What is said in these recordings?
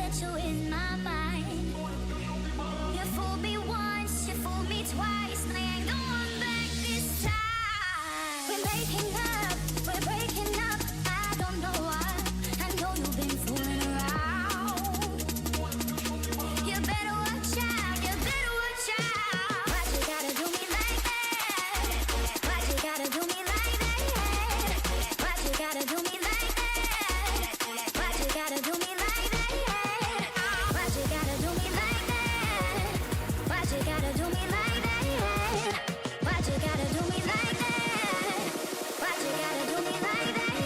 put you in my mind. You fooled me once, you fooled me twice, and I ain't going back this time. We're making up, we're breaking up. I don't know why. I know you've been fooling around. You better watch out, you better watch out. Why'd you gotta do me like that? Why'd you gotta do me like that? Why'd you gotta do me like that? Why'd you gotta do me like that? Why'd you gotta do me like that? Why'd you gotta do me like that? Why'd you gotta do me like that? Why'd you gotta do me like that?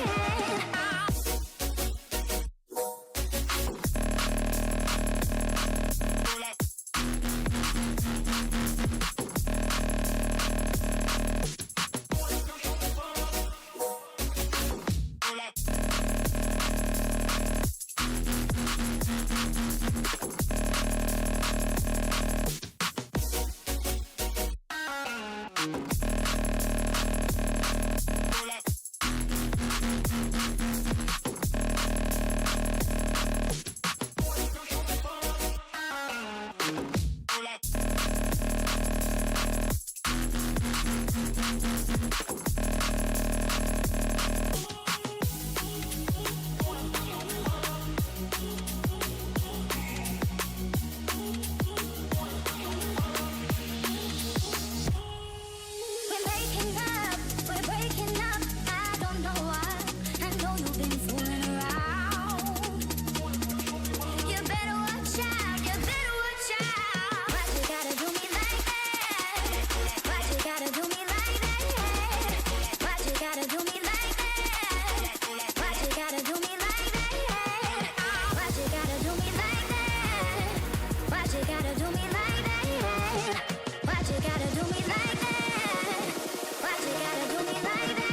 We're making up, we're breaking up. I don't know why. I know you've been fooling around. You better watch out, you better watch out. Why'd you gotta do me like that? Why'd you gotta do me like that? Why'd you gotta do me like that? Why'd you gotta do me like that? Why'd you gotta do me like that? Why'd you gotta do me like that? Why'd you gotta do me like that? Why'd you gotta do me like that?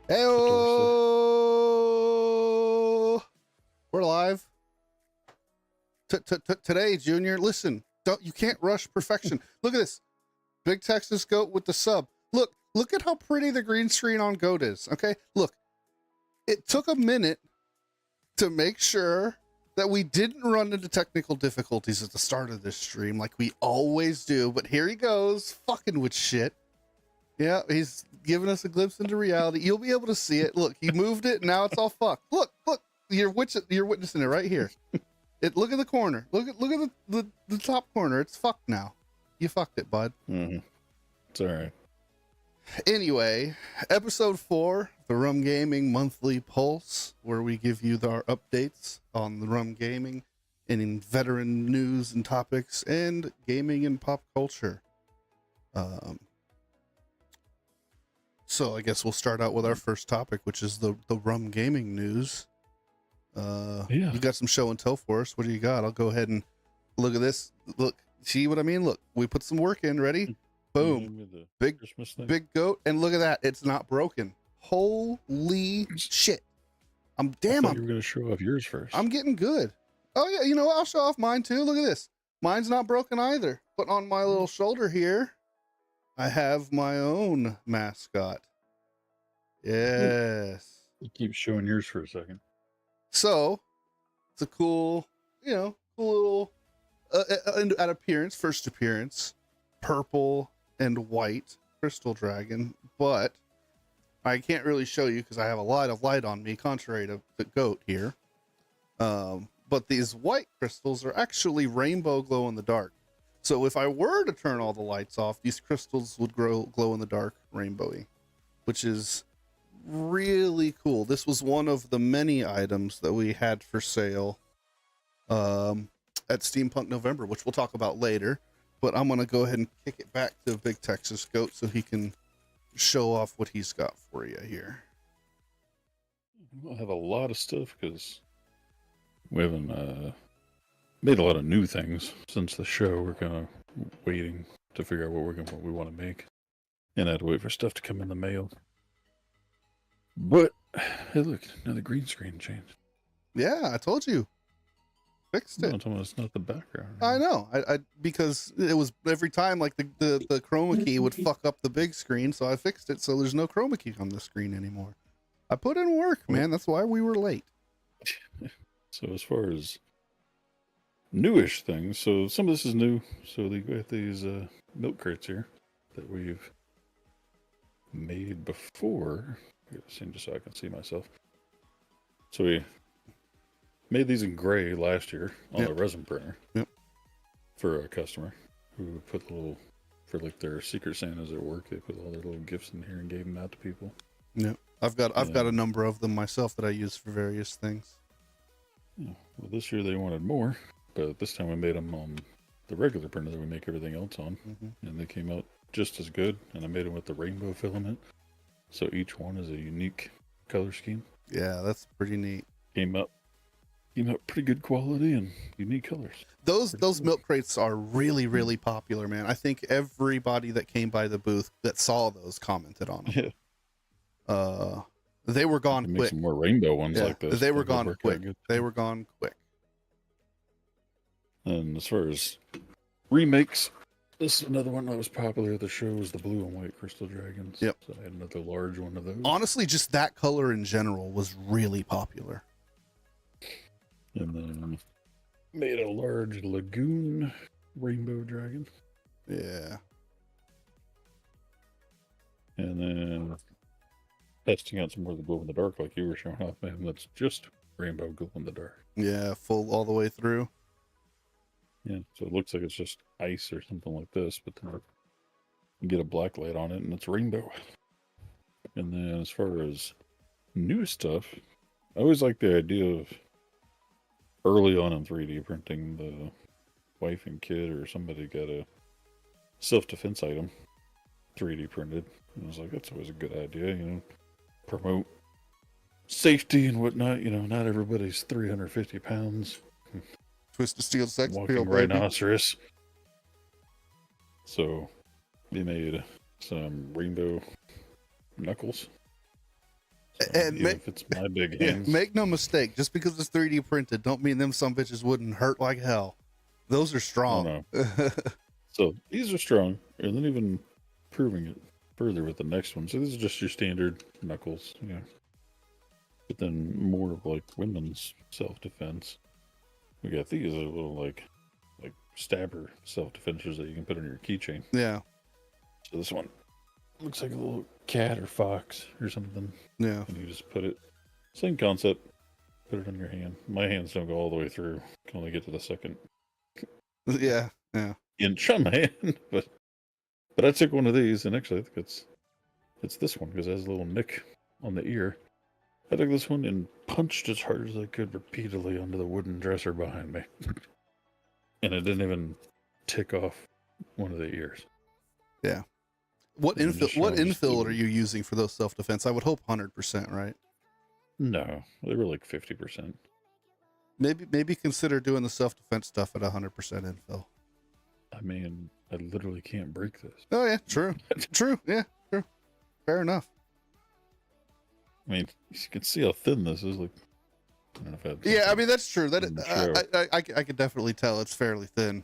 Heyo! We're live. Today, Junior, listen, you can't rush perfection. Look at this. Big Texas Goat with the sub. Look at how pretty the green screen on Goat is. Okay, look. It took a minute to make sure that we didn't run into technical difficulties at the start of this stream like we always do, but here he goes, fucking with shit. Yeah, he's giving us a glimpse into reality. You'll be able to see it. Look, he moved it. Now it's all fucked. Look, you're witnessing it right here. Look at the corner. Look at the top corner. It's fucked now. You fucked it, bud. Mm-hmm. It's all right. Anyway, episode 4, the RUM-Gaming Monthly Pulse, where we give you our updates on the RUM-Gaming and in veteran news and topics and gaming and pop culture. So I guess we'll start out with our first topic, which is the RUM-Gaming news. You got some show and tell for us. What do you got? I'll go ahead and look at this. Look, See what I mean? Look, we put some work in. Ready? Boom. With the Big, Christmas thing. big goat. And look at that. It's not broken. Holy shit. I I'm thought you were going to show off yours first. I'm getting good. Oh yeah, you know what? I'll show off mine too. Look at this. Mine's not broken either. But on my little shoulder here, I have my own mascot. Yes. You keep showing yours for a second. So it's a cool, you know, cool little at appearance, first appearance, purple and white crystal dragon. But I can't really show you because I have a lot of light on me, contrary to the goat here. But these white crystals are actually rainbow glow in the dark. So if I were to turn all the lights off, these crystals would glow in the dark rainbowy, which is really cool. This was one of the many items that we had for sale at Steampunk November, which we'll talk about later. But I'm going to go ahead and kick it back to Big Texas Goat so he can show off what he's got for you here. We'll have a lot of stuff because we haven't made a lot of new things since the show. We're kind of waiting to figure out what we want to make, and I had to wait for stuff to come in the mail. But hey, look, now the green screen changed. Yeah, I told you. Fixed it. No, it's not the background. I know. I because it was every time like the chroma key would fuck up the big screen, so I fixed it so there's no chroma key on the screen anymore. I put in work, man. That's why we were late. So as far as newish things, so some of this is new. So they got these milk crates here that we've made before. Just so I can see myself. So we made these in gray last year on a resin printer for a customer who put little, for like their Secret Santas at work, they put all their little gifts in here and gave them out to people. Yeah, I've got a number of them myself that I use for various things. Yeah. Well, this year they wanted more, but this time we made them on the regular printer that we make everything else on, and they came out just as good. And I made them with the rainbow filament, so each one is a unique color scheme. Yeah, that's pretty neat. Came up pretty good quality and unique colors. Those milk crates are really popular, man. I think everybody that came by the booth that saw those commented on them. Yeah. They were gone quick. Make some more rainbow ones like this. They were gone quick. They were gone quick. And as far as remakes, this is another one that was popular at the show, was the blue and white crystal dragons. Yep. So I had another large one of those. Honestly, just that color in general was really popular. And then made a large lagoon rainbow dragon. Yeah. And then testing out some more of the glow in the dark, like you were showing off, man. That's just rainbow glow in the dark. Yeah, full all the way through. Yeah, so it looks like it's just ice or something like this, but then you get a black light on it and it's rainbow. And then as far as new stuff, I always like the idea of early on in 3D printing, the wife and kid or somebody got a self-defense item 3D printed. And I was like, that's always a good idea, you know, promote safety and whatnot. You know, not everybody's 350 pounds. Twisted Steel sex Walking appeal, baby. rhinoceros. So we made some rainbow knuckles. So And if it's my big hands. Make no mistake, just because it's 3D printed, don't mean them some bitches wouldn't hurt like hell. Those are strong. Oh, no. So these are strong, and then even proving it further with the next one. So this is just your standard knuckles, yeah. But then more of like women's self-defense. We got these little like stabber self-defensers that you can put on your keychain. Yeah. So this one looks like a little cat or fox or something. Yeah. And you just put it, same concept, put it on your hand. My hands don't go all the way through. Can only get to the second Yeah. Yeah. inch on my hand. But I took one of these, and actually I think it's this one because it has a little nick on the ear. I took this one and punched as hard as I could repeatedly onto the wooden dresser behind me. And it didn't even tick off one of the ears. Yeah. What infill are you using for those self-defense? I would hope 100%, right? No, they were like 50%. Maybe consider doing the self-defense stuff at 100% infill. I mean, I literally can't break this. Oh yeah, true, true, yeah, true, fair enough. I mean, you can see how thin this is. Like, I don't know if I had Yeah, I something mean that's true. That in the show. I could definitely tell it's fairly thin.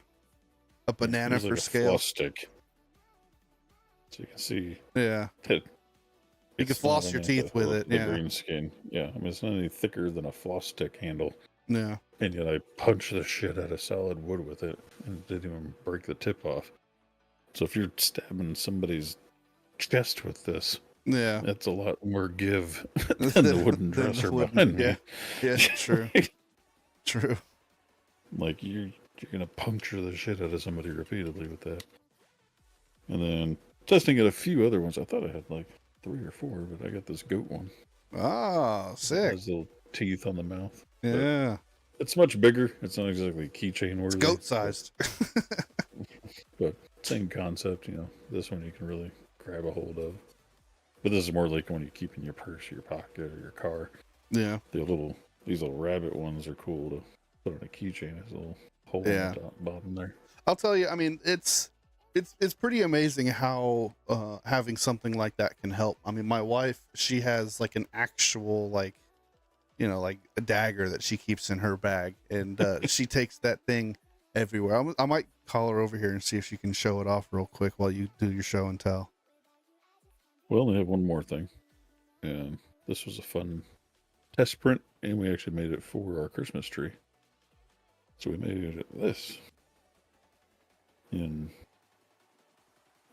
A banana It's for like a scale. floss stick. So you can see Yeah, that you can it's floss not your any teeth with it. the Yeah, green skin. Yeah, I mean, it's not any thicker than a floss stick handle. yeah, And yet I punched the shit out of solid wood with it and it didn't even break the tip off. So if you're stabbing somebody's chest with this, yeah. that's a lot more give than the wooden Than the dresser wooden- behind yeah, me. yeah, true, true. Like you're gonna puncture the shit out of somebody repeatedly with that. And then testing it a few other ones. I thought I had like 3 or 4, but I got this goat one. Oh, It sick. has little teeth on the mouth. But Yeah, it's much bigger. It's not exactly keychain worthy. it's goat sized. But same concept, you know. This one you can really grab a hold of. But this is more like when you keep in your purse, or your pocket, or your car. Yeah, These little rabbit ones are cool to put on a keychain. There's a little hole Yeah. on the top, bottom there. I'll tell you. I mean, it's pretty amazing how having something like that can help. I mean, my wife, she has like an actual like, you know, like a dagger that she keeps in her bag, and she takes that thing everywhere. I might call her over here and see if she can show it off real quick while you do your show and tell. We only have one more thing. And this was a fun test print, and we actually made it for our Christmas tree. So we made it this. And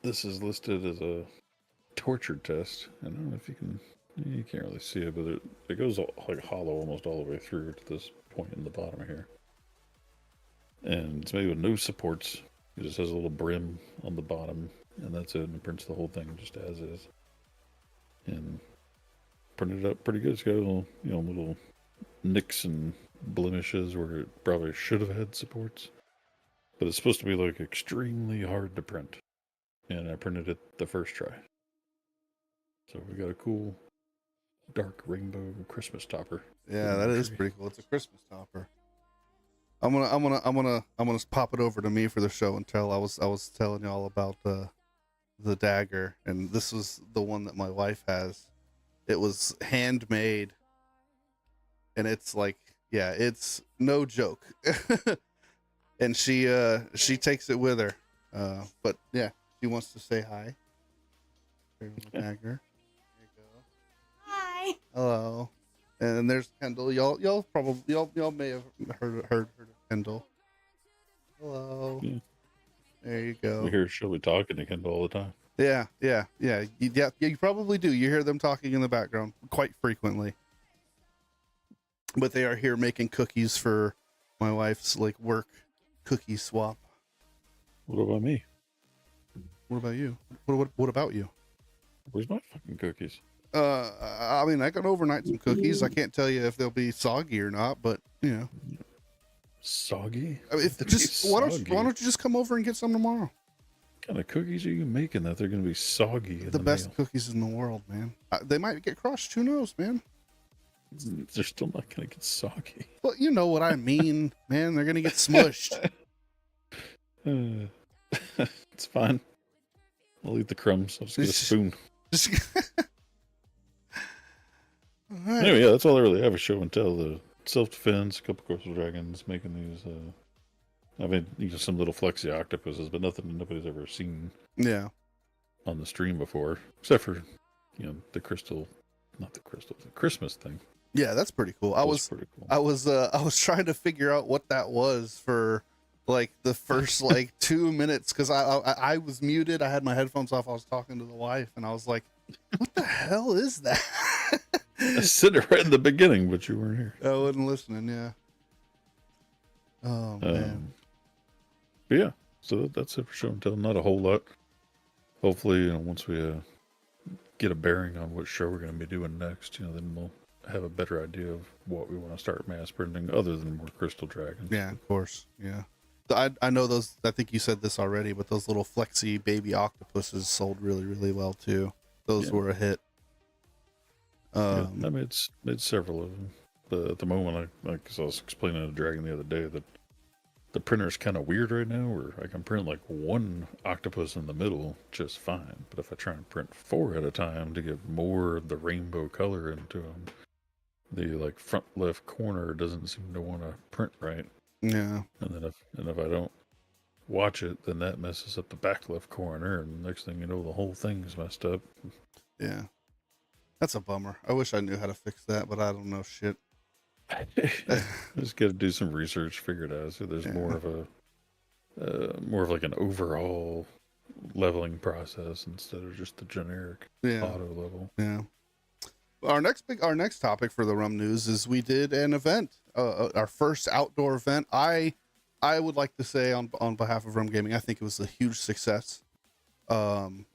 this is listed as a torture test. I don't know if you can't really see it, but it goes like hollow almost all the way through to this point in the bottom here. And it's made with no supports. It just has a little brim on the bottom, and that's it. And it prints the whole thing just as is. And printed up pretty good. It's got little nicks and blemishes where it probably should have had supports. But it's supposed to be like extremely hard to print. And I printed it the first try. So we got a cool dark rainbow Christmas topper. Yeah, that is pretty cool. It's a Christmas topper. I'm gonna pop it over to me for the show and tell. I was telling you all about the dagger, and this was the one that my wife has. It was handmade, and it's like, yeah, it's no joke. And she takes it with her. But yeah, she wants to say hi. Here's the dagger. There you go. Hi. Hello. And there's Kendall. Y'all may have heard of Kendall. Hello. Yeah. There you go. We hear Shelby talking to Kendall all the time. Yeah. You probably do. You hear them talking in the background quite frequently. But they are here making cookies for my wife's like work cookie swap. What about me? What about you? What about you? Where's my fucking cookies? I mean, I can overnight some cookies. I can't tell you if they'll be soggy or not, but you know, Soggy? I mean, why don't you just come over and get some tomorrow? What kind of cookies are you making that they're going to be soggy in The best mail? cookies in the world, man. They might get crushed. Who knows, man? They're still not going to get soggy. Well, you know what I mean, man. They're gonna get smushed. It's fine. I'll eat the crumbs. I'll just get a spoon. All right. Anyway, yeah, that's all I really have. A show and tell. The self-defense, a couple coastal dragons, making these. I mean, some little flexi octopuses, but nothing nobody's ever seen Yeah. on the stream before, except for the Christmas thing. Yeah, that's pretty cool. That was pretty cool. I was trying to figure out what that was for like the first like 2 minutes because I was muted. I had my headphones off. I was talking to the wife, and I was like, "What the hell is that?" I said it right in the beginning, but you weren't here. I wasn't listening. Yeah. Oh man. But yeah, so that's it for show and tell. Not a whole lot. Hopefully, once we get a bearing on what show we're going to be doing next, then we'll have a better idea of what we want to start mass printing, other than more crystal dragons. Yeah, of course. Yeah. I know those. I think you said this already, but those little flexi baby octopuses sold really, really well too. Those were a hit. I made several of them, but at the moment, I was explaining to Dragon the other day that the printer's kind of weird right now, where I can print like one octopus in the middle just fine. But if I try and print 4 at a time to get more of the rainbow color into them, the like front left corner doesn't seem to want to print right. Yeah. And then if I don't watch it, then that messes up the back left corner, and next thing you know, the whole thing's messed up. Yeah. That's a bummer. I wish I knew how to fix that, but I don't know shit. Just got to do some research, figure it out. So there's more of like an overall leveling process instead of just the generic auto level. Yeah. Our next topic for the Rum News is we did an event, our first outdoor event. I would like to say on behalf of RUM-Gaming, I think it was a huge success.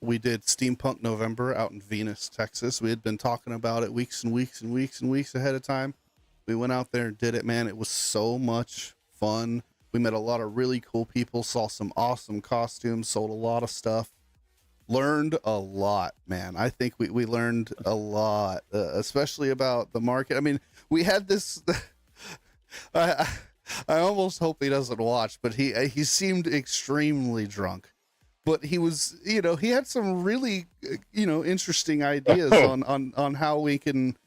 We did Steampunk November out in Venus, Texas. We had been talking about it weeks and weeks and weeks and weeks ahead of time. We went out there and did it, man. It was so much fun. We met a lot of really cool people, saw some awesome costumes, sold a lot of stuff, learned a lot, man. I think we learned a lot, especially about the market. I mean, we had this, I almost hope he doesn't watch, but he seemed extremely drunk. But he was, he had some really, interesting ideas on how we can,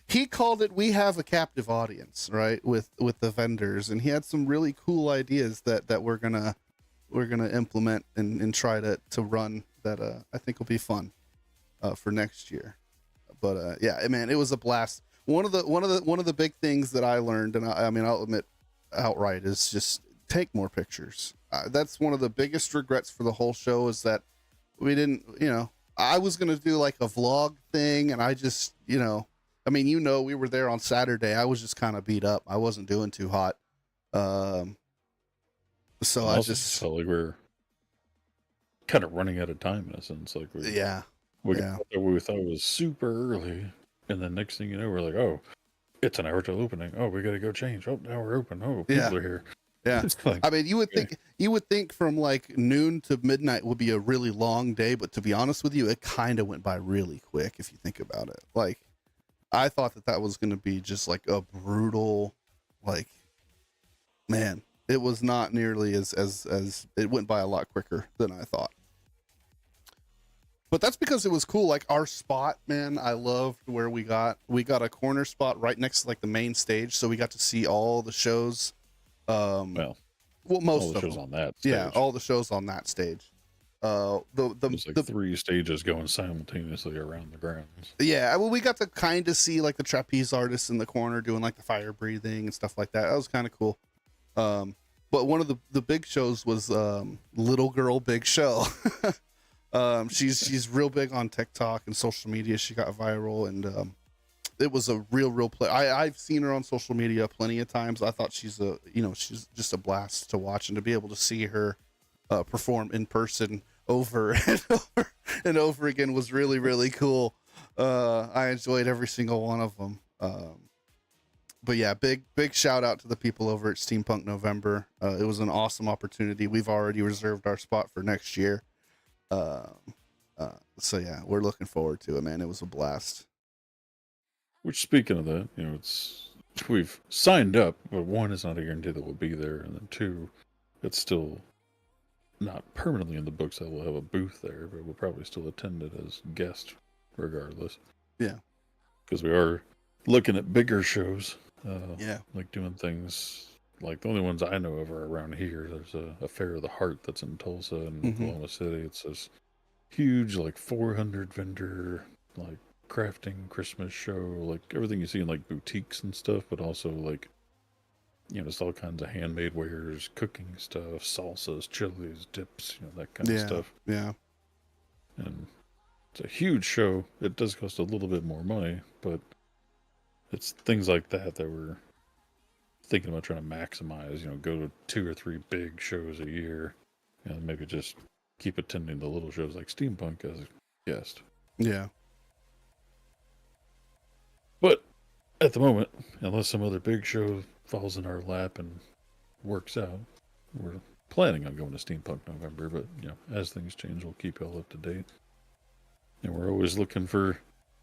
he called it, we have a captive audience, right? With the vendors. And he had some really cool ideas that we're gonna implement and try to run that, I think will be fun, for next year. But, yeah, man, it was a blast. One of the big things that I learned, and I mean, I'll admit outright, is just take more pictures. That's one of the biggest regrets for the whole show, is that we didn't, I was going to do like a vlog thing, and I just, we were there on Saturday. I was just kind of beat up. I wasn't doing too hot. So I just felt like we're kind of running out of time in a sense. Like we thought it was super early, and then next thing you know, we're like, oh, it's an hour till opening. Oh, we got to go change. Oh, now we're open. Oh, people are here. Yeah. Like, I mean, you would think from like noon to midnight would be a really long day, but to be honest with you, it kind of went by really quick if you think about it. Like, I thought that was going to be just like a brutal, like, man, it was not nearly as it went by a lot quicker than I thought. But that's because it was cool. Like our spot, man, I loved where we got a corner spot right next to like the main stage. So we got to see all the shows. Most all the of shows them. on that stage. Yeah, all the shows on that stage. There's like 3 stages going simultaneously around the grounds. Yeah, well, we got to kind of see like the trapeze artists in the corner doing like the fire breathing and stuff like that. That was kind of cool. But one of the big shows was Little Girl Big Show. She's real big on TikTok and social media. She got viral, and it was a real play. I've seen her on social media plenty of times. I thought she's she's just a blast to watch, and to be able to see her perform in person over and over again was really, really cool. I enjoyed every single one of them. But yeah, big shout out to the people over at Steampunk November. It was an awesome opportunity. We've already reserved our spot for next year. So yeah, we're looking forward to it, man. It was a blast. Which, speaking of that, we've signed up, but 1, it's not a guarantee that we'll be there, and then 2, it's still not permanently in the books that we'll have a booth there, but we'll probably still attend it as guests regardless. Yeah. Because we are looking at bigger shows. Like doing things like the only ones I know of are around here. There's a Fair of the Heart that's in Tulsa and Oklahoma City. It's this huge, like 400 vendor, like crafting Christmas show, like everything you see in like boutiques and stuff, but also like, just all kinds of handmade wares, cooking stuff, salsas, chilies, dips, that kind of stuff. Yeah. And it's a huge show. It does cost a little bit more money, but it's things like that we're thinking about trying to maximize, go to 2 or 3 big shows a year, and maybe just keep attending the little shows like Steampunk as a guest. Yeah. But at the moment, unless some other big show falls in our lap and works out, we're planning on going to Steampunk November. But, as things change, we'll keep y'all up to date. And we're always looking for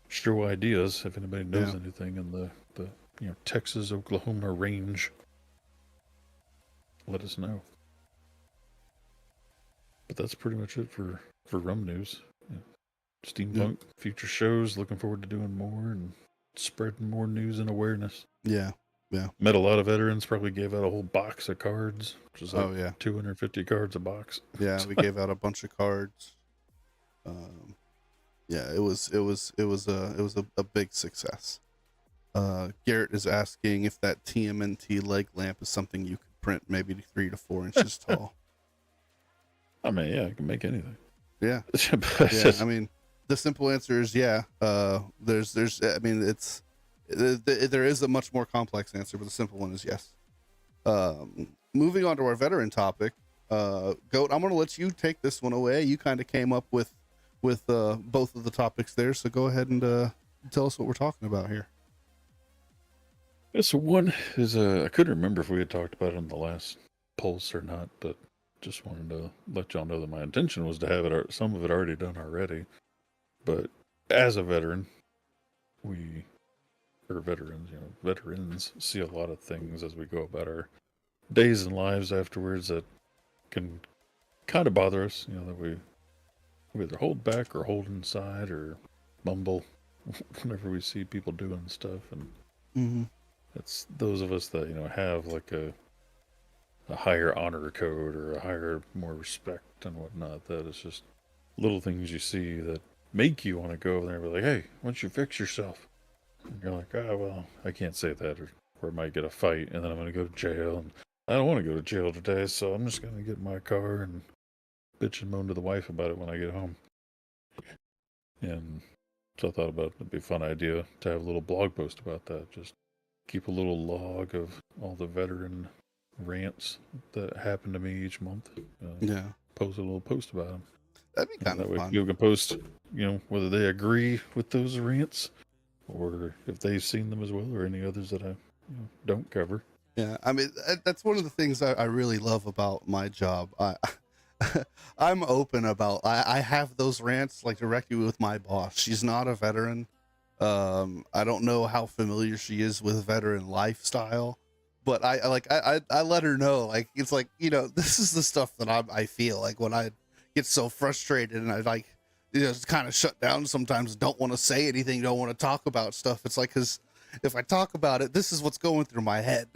show ideas if anybody knows anything in the Texas, Oklahoma range. let us know. But that's pretty much it for Rum News. Yeah. Steampunk, future shows, looking forward to doing more and spreading more news and awareness. Yeah. Met a lot of veterans, probably gave out a whole box of cards, which is like 250 cards a box. Yeah, we gave out a bunch of cards. Yeah, it was a big success. Garrett is asking if that TMNT leg lamp is something you could print maybe 3 to 4 inches tall. I mean, yeah, I can make anything. Yeah. Yeah, I mean, the simple answer is yeah. There's I mean, there is a much more complex answer, but the simple one is yes. Moving on to our veteran topic, Goat, I'm going to let you take this one away. You kind of came up with both of the topics there, so go ahead and tell us what we're talking about here. Yeah, so one is I couldn't remember if we had talked about it on the last pulse or not, but just wanted to let y'all know that my intention was to have it, some of it already done already. But as a veteran, veterans see a lot of things as we go about our days and lives afterwards that can kind of bother us, that we either hold back or hold inside or mumble whenever we see people doing stuff. And it's those of us that, have like a higher honor code or a higher, more respect and whatnot, that it's just little things you see that make you want to go over there and be like, hey, why don't you fix yourself? And you're like, well, I can't say that, or I might get a fight, and then I'm going to go to jail, and I don't want to go to jail today, so I'm just going to get in my car and bitch and moan to the wife about it when I get home. And so I thought about it'd be a fun idea to have a little blog post about that. Just keep a little log of all the veteran rants that happen to me each month. Post a little post about them. That'd be kind of fun. You can post, whether they agree with those rants or if they've seen them as well, or any others that I don't cover. Yeah, I mean, that's one of the things I really love about my job. I'm open about, I have those rants like directly with my boss. She's not a veteran. I don't know how familiar she is with veteran lifestyle, but I let her know, like, it's like, this is the stuff that I feel like when I get so frustrated and I like, just kind of shut down sometimes, don't want to say anything, don't want to talk about stuff. It's like, because if I talk about it, this is what's going through my head.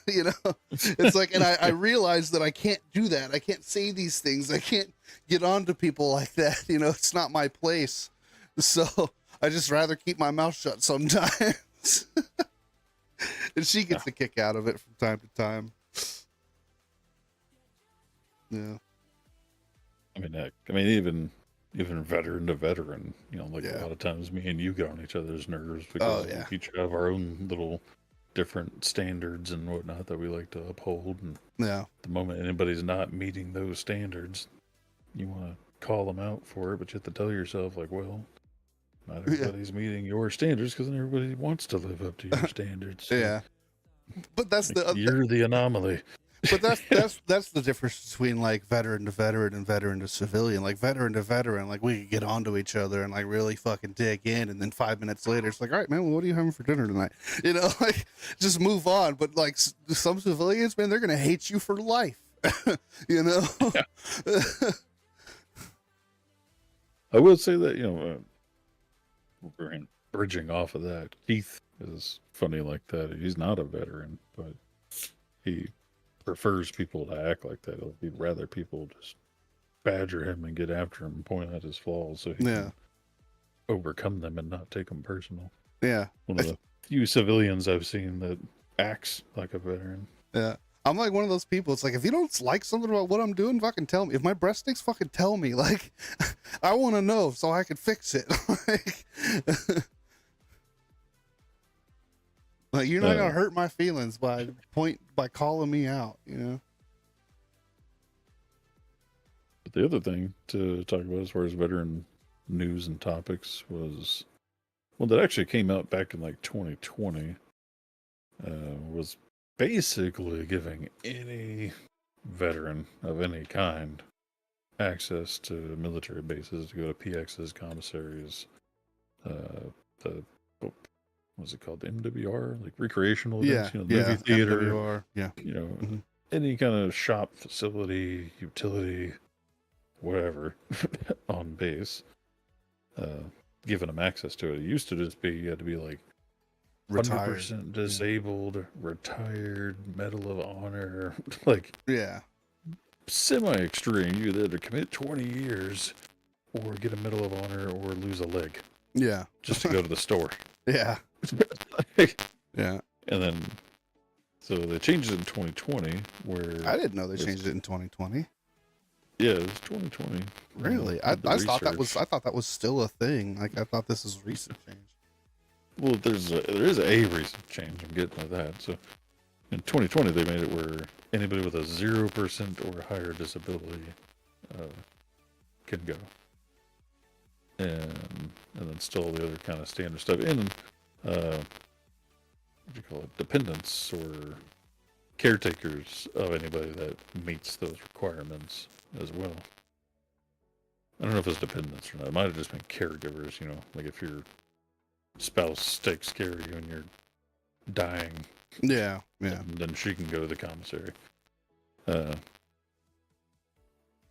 It's like, and I realize that I can't do that. I can't say these things. I can't get on to people like that. It's not my place. So I just rather keep my mouth shut sometimes. And she gets a kick out of it from time to time. Yeah. I mean, even veteran to veteran, a lot of times me and you get on each other's nerves because we each have our own little different standards and whatnot that we like to uphold. And the moment anybody's not meeting those standards, you want to call them out for it, but you have to tell yourself, like, well, not everybody's meeting your standards, because everybody wants to live up to your standards. So but that's you're the anomaly. But that's the difference between like veteran to veteran and veteran to civilian. Like veteran to veteran, like we could get onto each other and like really fucking dig in, and then 5 minutes later it's like, all right, man, well, what are you having for dinner tonight? Like just move on. But like some civilians, man, they're gonna hate you for life. I will say that bridging off of that, Keith is funny like that. He's not a veteran, but he prefers people to act like that. He'd rather people just badger him and get after him and point out his flaws so he can overcome them and not take them personal. Yeah. One of the few civilians I've seen that acts like a veteran. Yeah. I'm like one of those people. It's like, if you don't like something about what I'm doing, fucking tell me. If my breast stinks, fucking tell me. Like, I want to know so I can fix it. Like you're not gonna hurt my feelings by calling me out, But the other thing to talk about as far as veteran news and topics was, that actually came out back in like 2020, was basically giving any veteran of any kind access to military bases, to go to PX's commissaries, what's it called? The MWR, like recreational events, movie theater, MWR, any kind of shop, facility, utility, whatever, on base, giving them access to it. It used to just be, you had to be like Retired. 100% disabled, retired, Medal of Honor, like Yeah. semi-extreme. You either commit 20 years or get a Medal of Honor or lose a leg Yeah. just to go to the store. Yeah. Yeah. And then, so they changed it in 2020 where... I didn't know they changed it in 2020. Yeah, it was 2020. Really? I thought that was still a thing. Like, I thought this was recent change. Well, there is a recent change. I'm getting to that. So in 2020, they made it where anybody with a 0% or higher disability can go, and then still the other kind of standard stuff. And what do you call it? Dependents or caretakers of anybody that meets those requirements as well. I don't know if it's dependents or not. It might have just been caregivers. You know, like if your spouse takes care of you and you're dying, Yeah. Yeah. then she can go to the commissary. But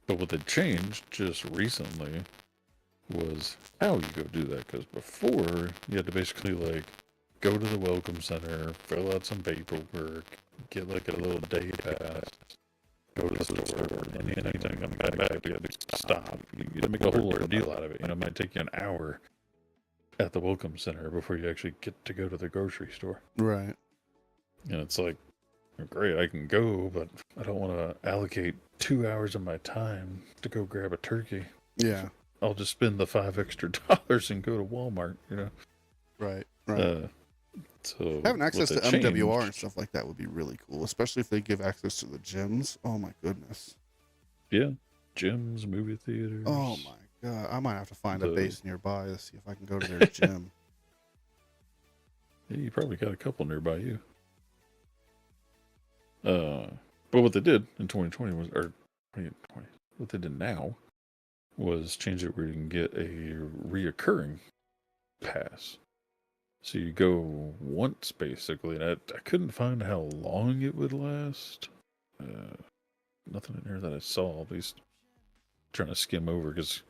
what they changed just recently was how you go do that. Because before, you had to basically like go to the welcome center, fill out some paperwork, get like a little day pass, go to the store, and anything come back, you had to stop. You had to make a whole ordeal out of it. You know, it might take you an hour at the welcome center before you actually get to go to the grocery store. Right. And it's like, great, I can go, but I don't want to allocate 2 hours of my time to go grab a turkey. Yeah. I'll just spend the $5 extra and go to Walmart, you know? Right. Right. So having access to changed, MWR and stuff like that would be really cool, especially if they give access to the gyms. Oh my goodness. Yeah. Gyms, movie theaters. Oh my god. I might have to find a base nearby to see if I can go to their gym. Yeah, you probably got a couple nearby you. But what they did in 2020 was, or 2020, what they did now was change it where you can get a reoccurring pass. So you go once, basically, and I couldn't find how long it would last. Nothing in here that I saw, at least trying to skim over, because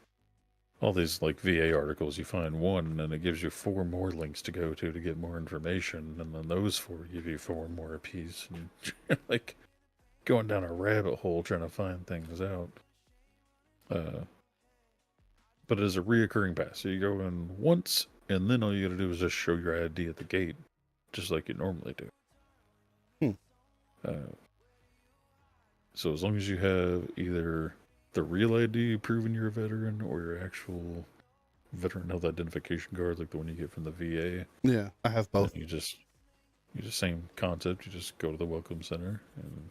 all these, like, VA articles, you find one, and then it gives you 4 more links to go to get more information, and then those 4 give you 4 more apiece, and you're, like, going down a rabbit hole trying to find things out. But it is a reoccurring pass, so you go in once, and then all you gotta do is just show your ID at the gate, just like you normally do. So as long as you have either the real ID proving you're a veteran or your actual veteran health identification card, like the one you get from the VA. Yeah, I have both. You just same concept. You just go to the welcome center and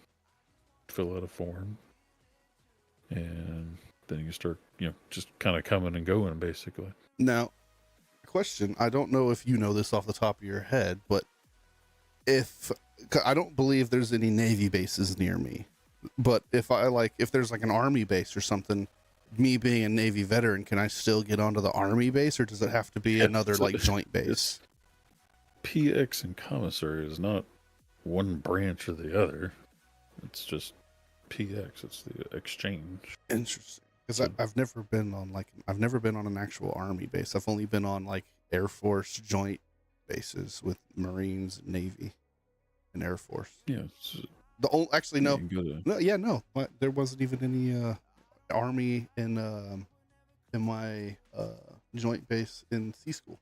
fill out a form, and then you start, just kind of coming and going, basically. Now, question, I don't know if you know this off the top of your head, but I don't believe there's any Navy bases near me, but if there's like an Army base or something, me being a Navy veteran, can I still get onto the Army base, or does it have to be another like joint base? PX and commissary is not one branch or the other. It's just PX. It's the exchange. Interesting. Because I've never been on an actual Army base. I've only been on like Air Force joint bases with Marines, Navy, and Air Force. Yeah. There wasn't even any Army in my joint base in C school.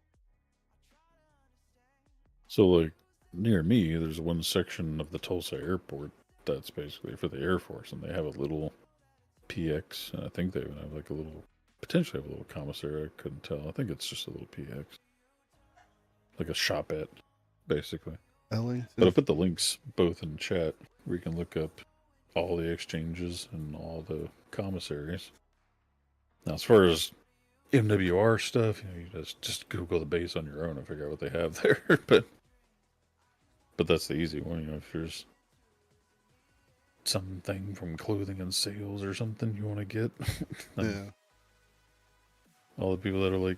So, like, near me, there's one section of the Tulsa airport that's basically for the Air Force, and they have a little PX, and I think they even have like potentially have a little commissary. I couldn't tell. I think it's just a little PX, like a shopette, basically. Ellington. But I put the links both in chat where you can look up all the exchanges and all the commissaries. Now, as far as MWR stuff, you just Google the base on your own and figure out what they have there. But that's the easy one. If there's something from clothing and sales or something you want to get, yeah. All the people that are like,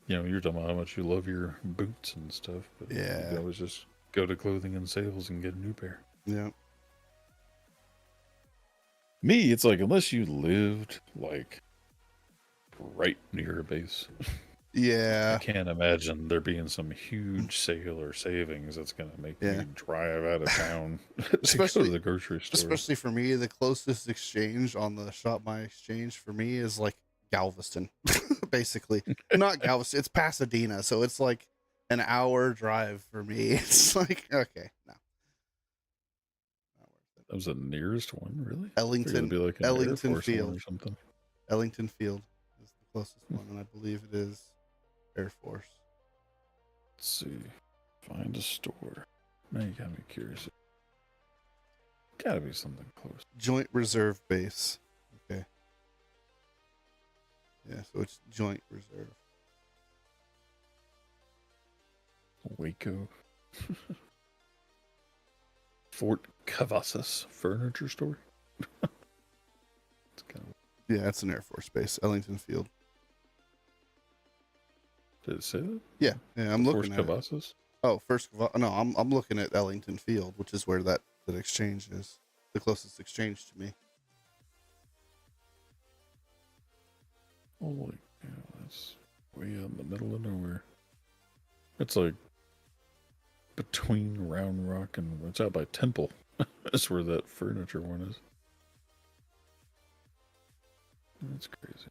you're talking about how much you love your boots and stuff. But yeah, you can always just go to clothing and sales and get a new pair. Yeah. Me, it's like, unless you lived like right near a base, I Yeah, can't imagine there being some huge sale or savings that's going to make yeah. you drive out of town to go to Especially, the grocery store. especially for me, the closest exchange on the Shop My Exchange for me is like Galveston, basically. Not Galveston, it's Pasadena, so it's like an hour drive for me. It's like okay, no, not worth it. That was the nearest one, really? I figured it'd Ellington, be like an Air Ellington Force one Field, or something. Ellington Field is the closest one, and I believe it is Air Force. Let's see. Find a store. Now you got me curious. Gotta be something close. Joint Reserve Base. Okay. Yeah, so it's Joint Reserve. Waco. Fort Cavazos Furniture Store. It's kind of. Yeah, it's an Air Force base, Ellington Field. Did it say that? Yeah, I'm Fort looking at it. Cavazos? Oh, first of all, no, I'm looking at Ellington Field, which is where that exchange is, the closest exchange to me. Holy cow, that's way out in the middle of nowhere. It's like between Round Rock and it's out by Temple. That's where that furniture one is. That's crazy.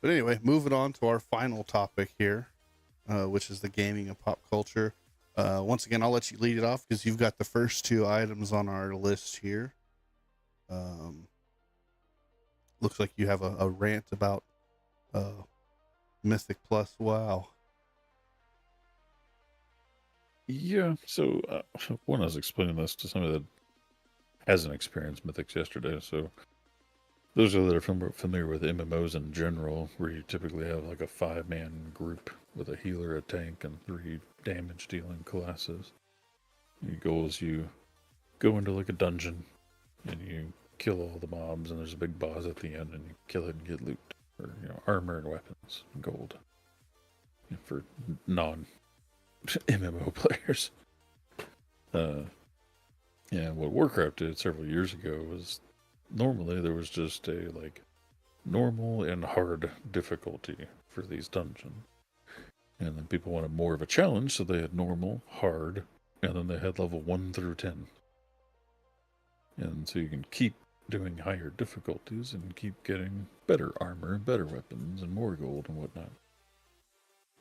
But anyway, moving on to our final topic here, which is the gaming and pop culture. Once again, I'll let you lead it off because you've got the first two items on our list here. Looks like you have a rant about Mythic Plus. Wow. Yeah, so when I was explaining this to somebody that hasn't experienced Mythics yesterday, so those of you that are familiar with MMOs in general, where you typically have like a 5-man group with a healer, a tank, and 3 damage dealing classes. Your goal is you go into like a dungeon and you kill all the mobs, and there's a big boss at the end, and you kill it and get loot, or armor and weapons, and gold. And for non MMO players. Yeah, what Warcraft did several years ago was normally there was just a like normal and hard difficulty for these dungeons. And then people wanted more of a challenge, so they had normal, hard, and then they had level 1 through 10. And so you can keep doing higher difficulties and keep getting better armor, better weapons, and more gold and whatnot.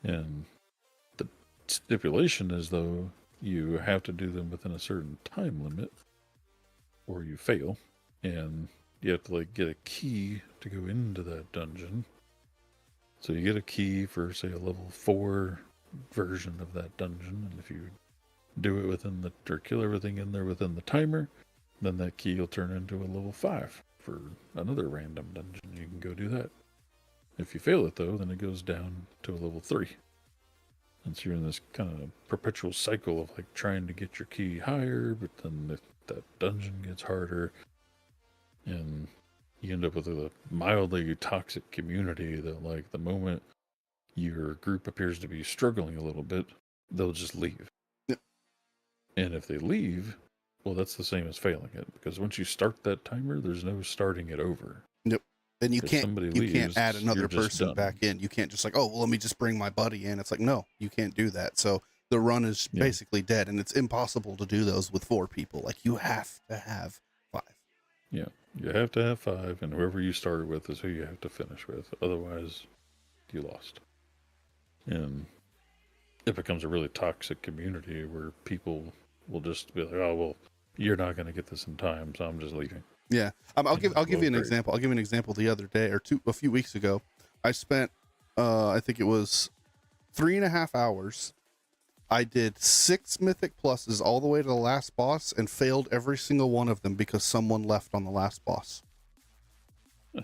And the stipulation is, though, you have to do them within a certain time limit or you fail. And you have to like get a key to go into that dungeon. So you get a key for, say, a level 4 version of that dungeon, and if you do it within the, or kill everything in there within the timer, then that key will turn into a level 5 for another random dungeon. You can go do that. If you fail it, though, then it goes down to a level 3. And so you're in this kind of perpetual cycle of like trying to get your key higher, but then if that dungeon gets harder, and you end up with a mildly toxic community that, like, the moment your group appears to be struggling a little bit, they'll just leave. Yep. And if they leave, well, that's the same as failing it, because once you start that timer, there's no starting it over. Yep. And you If can't somebody you can't leaves, add another you're just person done. back in. You can't just like, oh, well, let me just bring my buddy in. It's like, no, you can't do that. So the run is Yeah. basically dead, and it's impossible to do those with 4 people. Like, you have to have 5. Yeah, you have to have 5, and whoever you started with is who you have to finish with. Otherwise, you lost. And it becomes a really toxic community where people will just be like, oh, well, you're not going to get this in time, so I'm just leaving. Yeah, I'll give you an great. example. I'll give you an example. The other day, or a few weeks ago, I spent, I think it was 3.5 hours. I did 6 Mythic Pluses all the way to the last boss and failed every single one of them because someone left on the last boss.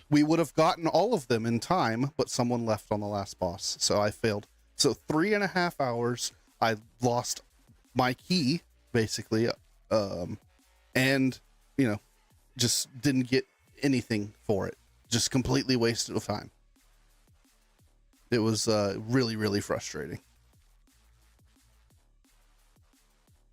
We would have gotten all of them in time, but someone left on the last boss, so I failed. So 3.5 hours, I lost my key basically, and just didn't get anything for it. Just completely wasted of time. It was really, really frustrating.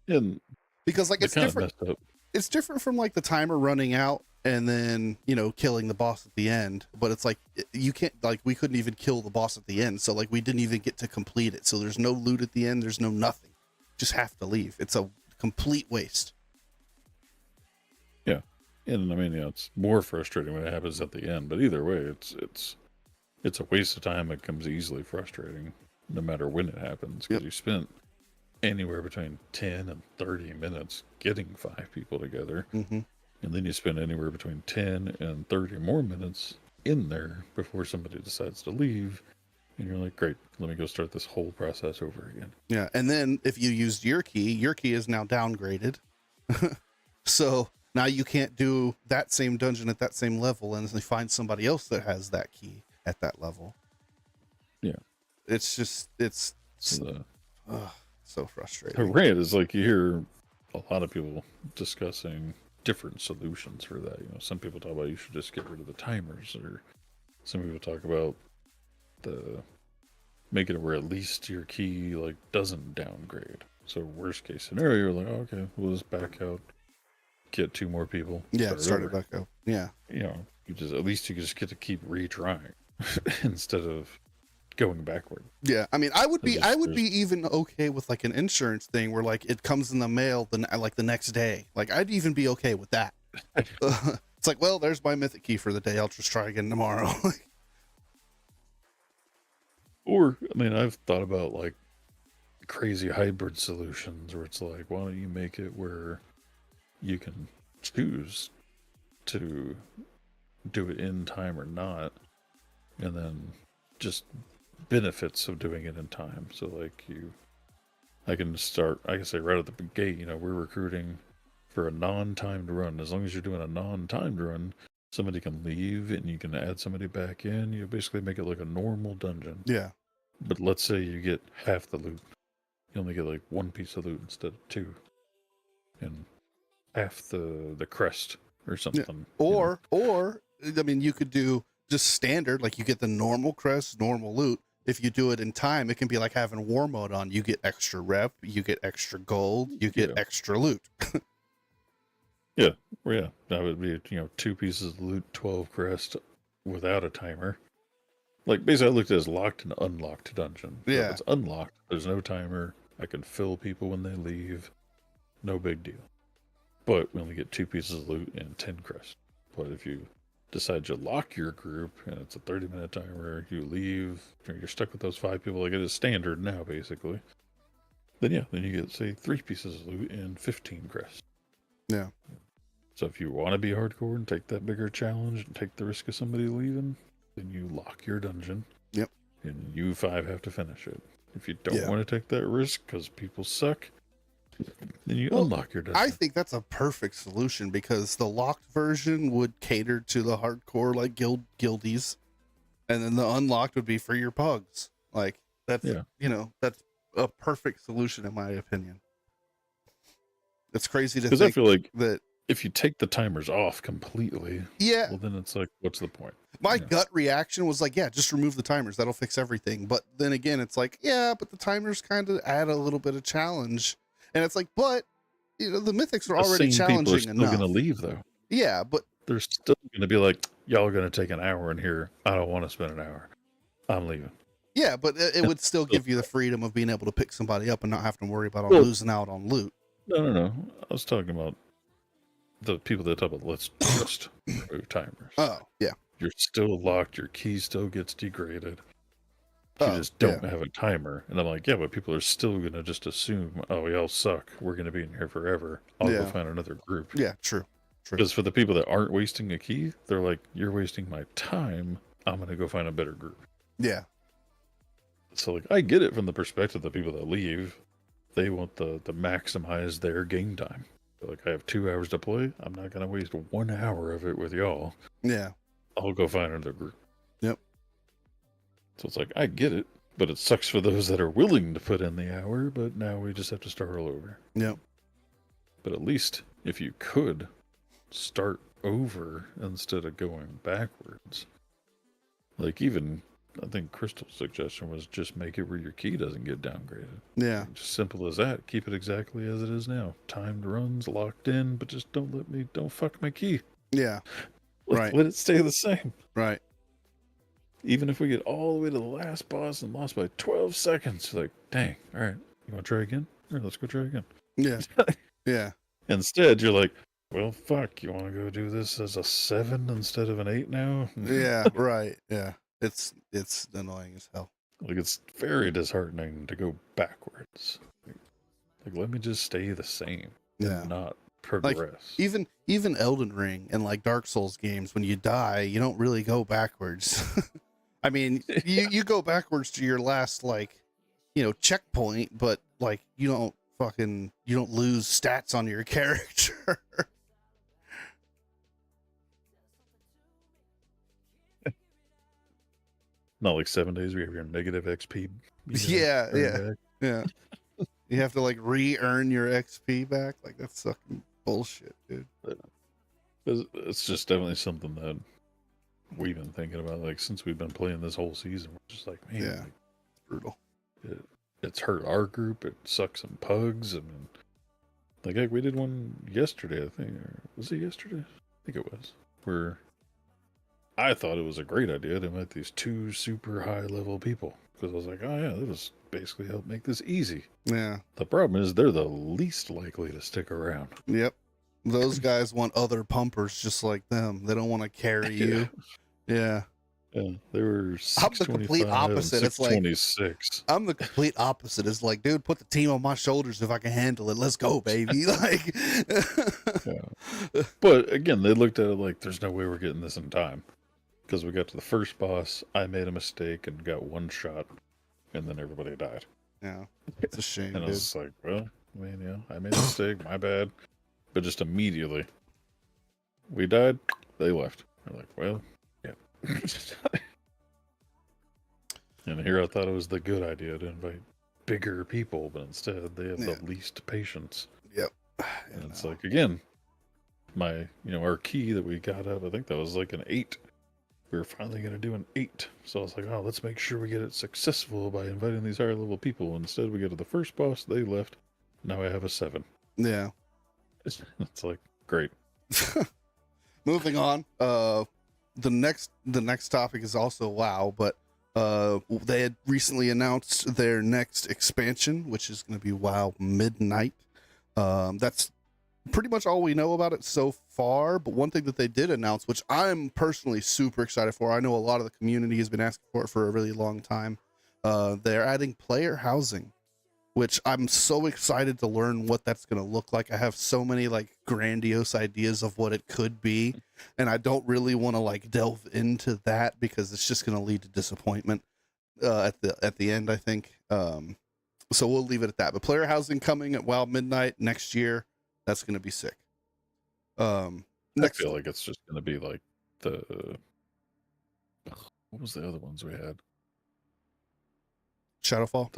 And Because like it it's kind of different. messed up. It's different from like the timer running out and then, you know, killing the boss at the end. But it's like, you can't, like, we couldn't even kill the boss at the end. So, like, we didn't even get to complete it. So there's no loot at the end. There's no nothing. Just have to leave. It's a complete waste. Yeah. And I mean, yeah, it's more frustrating when it happens at the end. But either way, it's a waste of time. It comes easily frustrating no matter when it happens. Because you spent anywhere between 10 and 30 minutes getting 5 people together. Mm-hmm. And then you spend anywhere between 10 and 30 more minutes in there before somebody decides to leave. And you're like, great, let me go start this whole process over again. Yeah. And then if you used your key is now downgraded. So now you can't do that same dungeon at that same level and find somebody else that has that key at that level. Yeah. It's just, it's so frustrating. The rant is like, you hear a lot of people discussing different solutions for that. You know, some people talk about you should just get rid of the timers, or some people talk about making it where at least your key like doesn't downgrade. So worst case scenario, you're like, oh, okay, we'll just back out, get 2 more people. Yeah, start it back up. Yeah. You know, at least you just get to keep retrying instead of going backward. Yeah, I mean, I would be even okay with like an insurance thing where like it comes in the mail the next day. Like I'd even be okay with that. It's like, well, there's my mythic key for the day. I'll just try again tomorrow. Or, I mean, I've thought about like crazy hybrid solutions where it's like, why don't you make it where you can choose to do it in time or not, and then just benefits of doing it in time. So like I can say right at the gate, you know, we're recruiting for a non-timed run. As long as you're doing a non-timed run, somebody can leave and you can add somebody back in. You basically make it like a normal dungeon. Yeah. But let's say you get half the loot. You only get like 1 piece of loot instead of 2. And half the crest or something. Yeah. Or I mean, you could do just standard, like you get the normal crest, normal loot. If you do it in time, it can be like having war mode on. You get extra rep, you get extra gold, you get extra loot. Yeah, that would be, you know, 2 pieces of loot, 12 crest without a timer. Like basically, I looked at it as locked and unlocked dungeon. So if it's unlocked, there's no timer. I can fill people when they leave. No big deal. But we only get 2 pieces of loot and 10 crest. But if you decide to lock your group and it's a 30-minute timer, you leave, you're stuck with those 5 people, like it is standard now basically, then you get, say, 3 pieces of loot and 15 crest. Yeah. So if you want to be hardcore and take that bigger challenge and take the risk of somebody leaving, then you lock your dungeon. Yep. And you 5 have to finish it. If you don't want to take that risk because people suck, then you unlock your dungeon. I think that's a perfect solution because the locked version would cater to the hardcore like guildies, and then the unlocked would be for your pugs. Like that's you know, that's a perfect solution in my opinion. It's crazy to think, I feel like that if you take the timers off completely, well then it's like, what's the point? My gut reaction was like, just remove the timers. That'll fix everything. But then again, it's like, but the timers kind of add a little bit of challenge. And it's like, but, you know, the mythics are already challenging enough. People are still going to leave, though. Yeah, but they're still going to be like, y'all are going to take an hour in here. I don't want to spend an hour. I'm leaving. Yeah, but it would still give you the freedom of being able to pick somebody up and not having to worry about losing out on loot. No. I was talking about the people that talk about let's just remove timers. Oh, yeah. You're still locked. Your key still gets degraded. You just don't have a timer. And I'm like, but people are still going to just assume, oh, y'all suck. We're going to be in here forever. I'll go find another group. Yeah, true. Because for the people that aren't wasting a key, they're like, you're wasting my time. I'm going to go find a better group. Yeah. So, like, I get it from the perspective of the people that leave. They want to maximize their game time. They're like, I have 2 hours to play. I'm not going to waste 1 hour of it with y'all. Yeah. I'll go find another group. Yep. So it's like, I get it, but it sucks for those that are willing to put in the hour, but now we just have to start all over. Yep. But at least if you could start over instead of going backwards. Like even, I think Crystal's suggestion was just make it where your key doesn't get downgraded. Yeah. Just simple as that. Keep it exactly as it is now. Timed runs, locked in, but just don't fuck my key. Yeah. Right. Let it stay the same. Right. Even if we get all the way to the last boss and lost by 12 seconds, like, dang, all right, you want to try again? All right, let's go try again. Yeah. Yeah. Instead, you're like, well, fuck, you want to go do this as a 7 instead of an 8 now? Yeah. Right. Yeah. It's annoying as hell. Like, it's very disheartening to go backwards. Like, let me just stay the same. Yeah. And not progress. Like, even Elden Ring and like Dark Souls games, when you die, you don't really go backwards. I mean, you go backwards to your last, like, checkpoint, but like you don't lose stats on your character. Not like 7 days where you have your negative XP. Yeah. You have to like re-earn your XP back. Like, that's fucking bullshit, dude. It's just definitely something that we've been thinking about, like, since we've been playing this whole season. We're just like, man, Yeah. Brutal. It's hurt our group. It sucks some pugs. I mean, like, heck, we did one yesterday, I think. Or was it yesterday? I think it was. Where I thought it was a great idea to invite these 2 super high level people. Because I was like, oh yeah, that was basically help make this easy. Yeah. The problem is they're the least likely to stick around. Yep. Those guys want other pumpers just like them. They don't want to carry you. Yeah. Yeah, they were 625 I'm the complete opposite. It's like 626. I'm the complete opposite. It's like, dude, put the team on my shoulders if I can handle it. Let's go, baby. Like, Yeah. But again, they looked at it like, there's no way we're getting this in time. Because we got to the first boss, I made a mistake and got one shot, and then everybody died. yeah, it's a shame, And I dude. was like, well, I mean, yeah, I made a mistake, my bad. But just immediately, we died, they left. We're like, well, yeah. And here I thought it was the good idea to invite bigger people, but instead they have the least patience. Yep. And it's like, again, our key that we got up, I think that was like an 8. We were finally going to do an 8. So I was like, oh, let's make sure we get it successful by inviting these higher level people. Instead, we get to the first boss, they left. Now I have a 7. Yeah. It's like, great. Moving on. The next topic is also WoW, but they had recently announced their next expansion, which is going to be WoW Midnight. That's pretty much all we know about it so far, but one thing that they did announce, which I'm personally super excited for, I know a lot of the community has been asking for it for a really long time, they're adding player housing, which I'm so excited to learn what that's going to look like. I have so many like grandiose ideas of what it could be, and I don't really want to like delve into that because it's just going to lead to disappointment at the end, I think. So we'll leave it at that. But player housing coming at WoW Midnight next year. That's going to be sick. I feel like it's just going to be like what was the other ones we had? Shadowfall?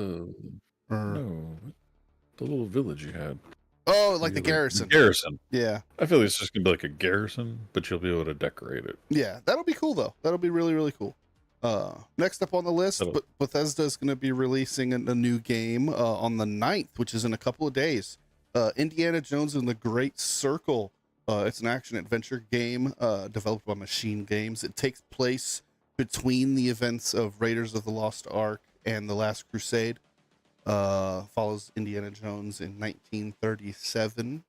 No, the little village you had. Oh, like the garrison. Garrison. Yeah. I feel like it's just going to be like a garrison, but you'll be able to decorate it. Yeah, that'll be cool though. That'll be really, really cool. Next up on the list, Bethesda is going to be releasing a new game on the 9th, which is in a couple of days. Indiana Jones and the Great Circle. It's an action adventure game developed by Machine Games. It takes place between the events of Raiders of the Lost Ark and The Last Crusade. Follows Indiana Jones in 1937.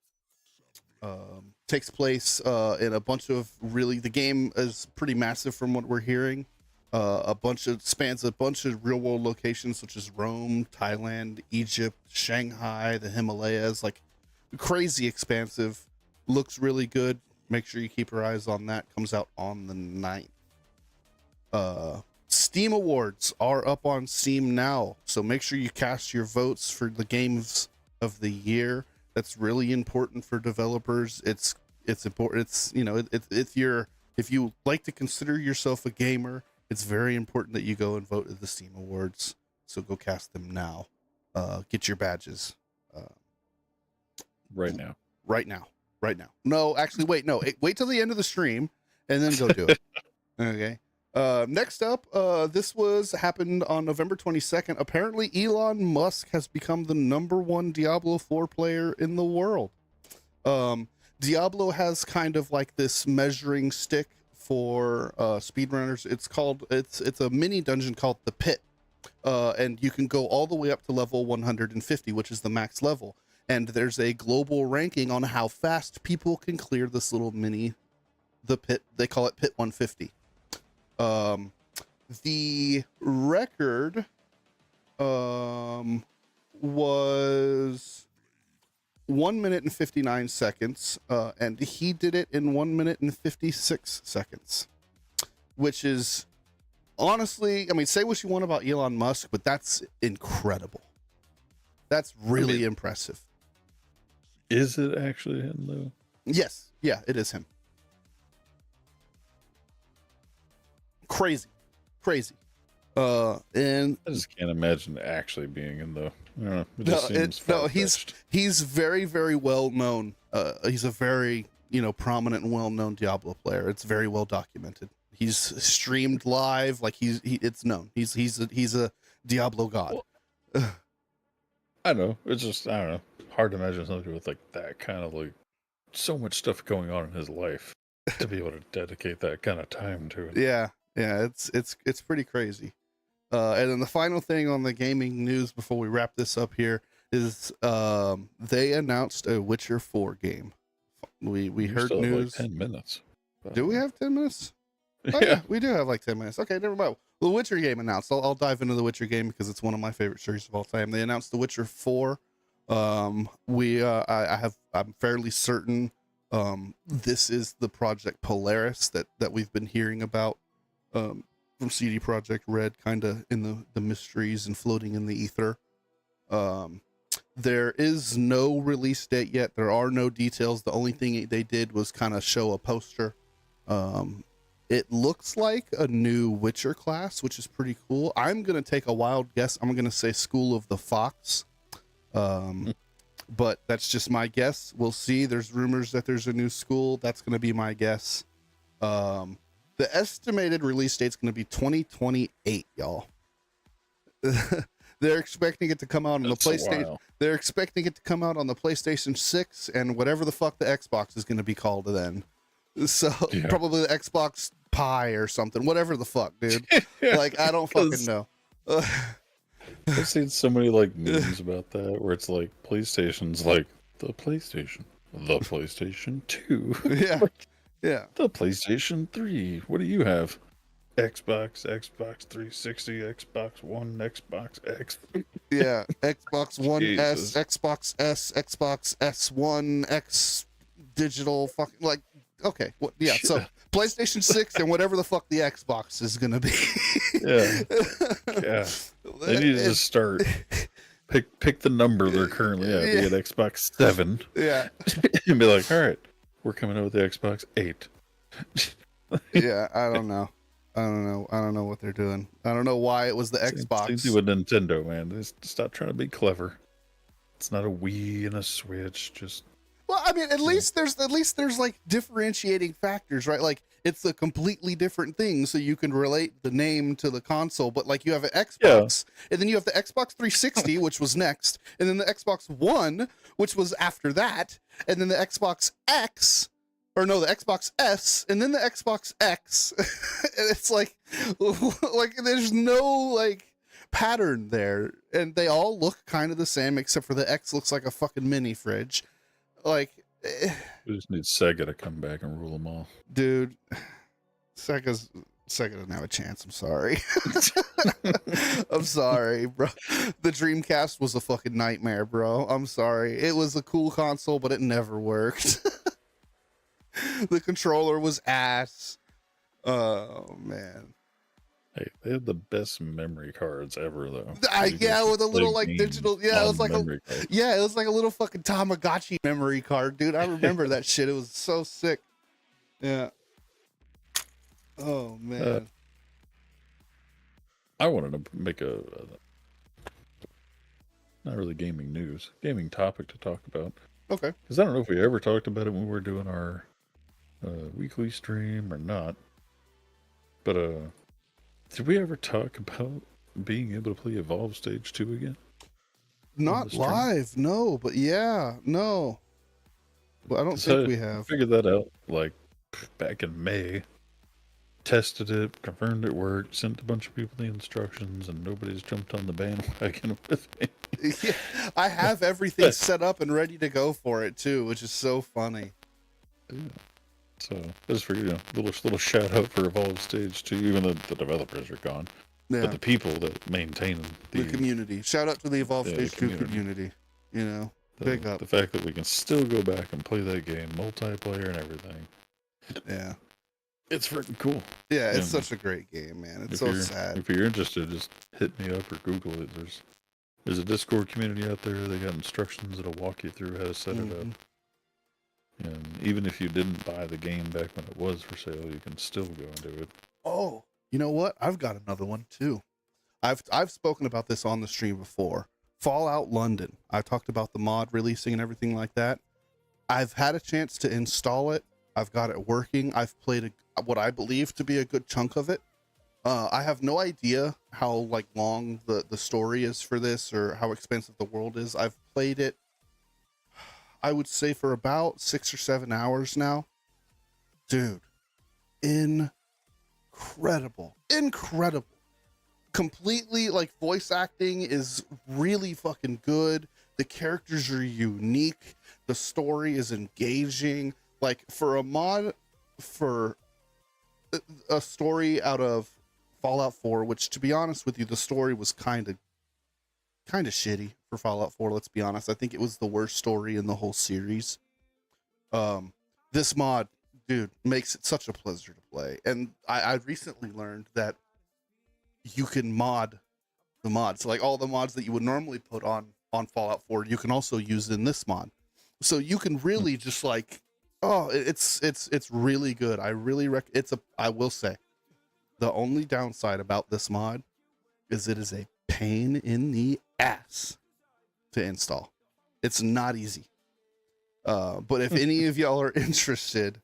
Takes place in a bunch of the game is pretty massive from what we're hearing. Spans a bunch of real world locations such as Rome, Thailand, Egypt, Shanghai, the Himalayas, like crazy expansive. Looks really good. Make sure you keep your eyes on that. Comes out on the 9th. Steam Awards are up on Steam now, so make sure you cast your votes for the games of the year. That's really important for developers. It's important. It's if you like to consider yourself a gamer, it's very important that you go and vote at the Steam Awards. So go cast them now. Get your badges. Right now. No, actually, wait till the end of the stream and then go do it. Okay. Next up, this happened on November 22nd. Apparently, Elon Musk has become the #1 Diablo 4 player in the world. Diablo has kind of like this measuring stick for speedrunners. It's a mini dungeon called the Pit, and you can go all the way up to level 150, which is the max level. And there's a global ranking on how fast people can clear this little the pit. They call it Pit 150. The record was 1 minute and 59 seconds, and he did it in 1 minute and 56 seconds, which is honestly, I mean, say what you want about Elon Musk, but that's incredible. That's really impressive. Is it actually him though? Yes. Yeah, it is him. Crazy. And I just can't imagine actually being in though. It just seems far-fetched. he's very, very well known. He's a very, prominent and well known Diablo player. It's very well documented. He's streamed live, like it's known. He's a Diablo god. Well, I know. It's just, I don't know. Hard to imagine somebody with like that kind of like so much stuff going on in his life to be able to dedicate that kind of time to it. Yeah, it's pretty crazy. And then the final thing on the gaming news before we wrap this up here is they announced a Witcher 4 game. We heard still have news. like 10 minutes. Do we have 10 minutes? Oh, Yeah. we do have like 10 minutes. Okay, never mind. The Witcher game announced. I'll dive into the Witcher game because it's one of my favorite series of all time. They announced the Witcher 4. I'm fairly certain this is the Project Polaris that we've been hearing about from CD Projekt Red, kind of in the mysteries and floating in the ether. There is no release date yet. There are no details. The only thing they did was kind of show a poster. It looks like a new Witcher class, which is pretty cool. I'm going to take a wild guess. I'm going to say School of the Fox. But that's just my guess. We'll see. There's rumors that there's a new school. That's going to be my guess. The estimated release date's going to be 2028, y'all. They're expecting it to come out on the PlayStation. They're expecting it to come out on the PlayStation 6 and whatever the fuck the Xbox is going to be called then. So probably the Xbox Pi or something, whatever the fuck, dude. Like, I don't fucking know. I've seen so many like memes about that where it's like PlayStation's like the PlayStation 2. Yeah. Yeah. The PlayStation 3. What do you have? Xbox 360, Xbox One, Xbox X. Yeah, Xbox One Jesus. S, Xbox S, Xbox S1, X digital, fucking like, okay, yeah. So PlayStation 6 and whatever the fuck the Xbox is gonna be. Yeah. They need to just start. Pick the number they're currently at. Be at Xbox 7. Yeah. And be like, all right, we're coming out with the Xbox 8. Yeah, I don't know what they're doing. I don't know why it was the Xbox. Same thing with Nintendo, man. Just stop trying to be clever. It's not a Wii and a Switch. Just well, I mean, at least there's like differentiating factors, right? Like it's a completely different thing, so you can relate the name to the console. But like you have an Xbox, and then you have the Xbox 360, which was next, and then the Xbox One, which was after that, and then the Xbox X. Or no, the Xbox S, and then the Xbox X. And it's like there's no like pattern there, and they all look kind of the same, except for the X looks like a fucking mini fridge. Like, we just need Sega to come back and rule them all, dude. Sega doesn't have a chance. I'm sorry. I'm sorry, bro. The Dreamcast was a fucking nightmare, bro. I'm sorry. It was a cool console, but it never worked. The controller was ass. Oh man. Hey, they had the best memory cards ever, though. Yeah, with a little like digital. Yeah, it was like it was like a little fucking Tamagotchi memory card, dude. I remember that shit. It was so sick. Yeah. Oh man. I wanted to make a not really gaming news, gaming topic to talk about. Okay. Because I don't know if we ever talked about it when we were doing our weekly stream or not. But did we ever talk about being able to play Evolve Stage 2 again? Not live, no, but yeah, no. Well, I don't So think we I have. figured that out like back in May. Tested it, confirmed it worked, sent a bunch of people the instructions, and nobody's jumped on the bandwagon with me. Yeah, I have everything set up and ready to go for it too, which is so funny. Yeah. So just for little shout out for Evolve Stage 2, even though the developers are gone. Yeah, But the people that maintain the community. Shout out to the Evolve the Stage 2 community. You know, big up. the fact that we can still go back and play that game, multiplayer and everything. Yeah. It's freaking cool. Yeah, it's And such a great game, man. It's if so you're, sad. If you're interested, just hit me up or Google it. There's a Discord community out there. They got instructions that'll walk you through how to set it up. And even if you didn't buy the game back when it was for sale, you can still go and do it. Oh, you know what? I've got another one too. I've spoken about this on the stream before. Fallout London. I talked about the mod releasing and everything like that. I've had a chance to install it. I've got it working. I've played what I believe to be a good chunk of it. I have no idea how like long the story is for this or how expensive the world is. I've played it, I would say, for about 6 or 7 hours now. Dude, incredible. Completely, like, voice acting is really fucking good. The characters are unique. The story is engaging. Like, for a mod, for a story out of Fallout 4, which, to be honest with you, the story was kind of shitty for Fallout 4, let's be honest. I think it was the worst story in the whole series. This mod, dude, makes it such a pleasure to play. And I recently learned that you can mod the mods. So, like, all the mods that you would normally put on Fallout 4, you can also use in this mod. So you can really just, like, it's really good. I really I will say, the only downside about this mod is it is a pain in the ass to install. It's not easy. But if any of y'all are interested,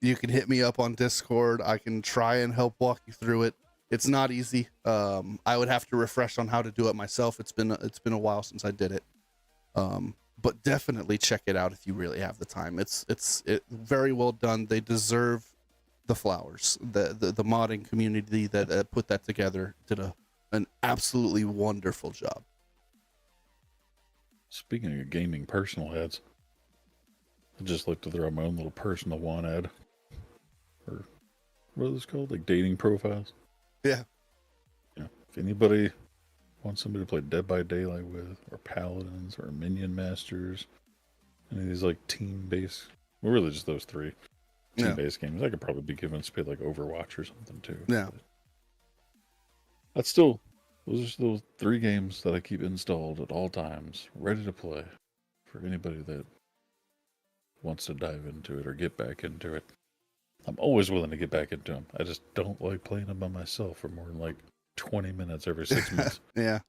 you can hit me up on Discord. I can try and help walk you through it. It's not easy. I would have to refresh on how to do it myself. It's been a while since I did it. But definitely check it out if you really have the time. It's very well done. They deserve the flowers. The modding community that put that together did an absolutely wonderful job. Speaking of gaming personal ads, I just looked to throw my own little personal one ad. Or what are those called? Like dating profiles? Yeah. Yeah. If anybody wants somebody to play Dead by Daylight with, or Paladins, or Minion Masters, any of these like team-based, well, really just those three team-based games. I could probably be given space like Overwatch or something too. Yeah. But that's still, those are still 3 games that I keep installed at all times, ready to play for anybody that wants to dive into it or get back into it. I'm always willing to get back into them. I just don't like playing them by myself for more than like 20 minutes every 6 months. Yeah.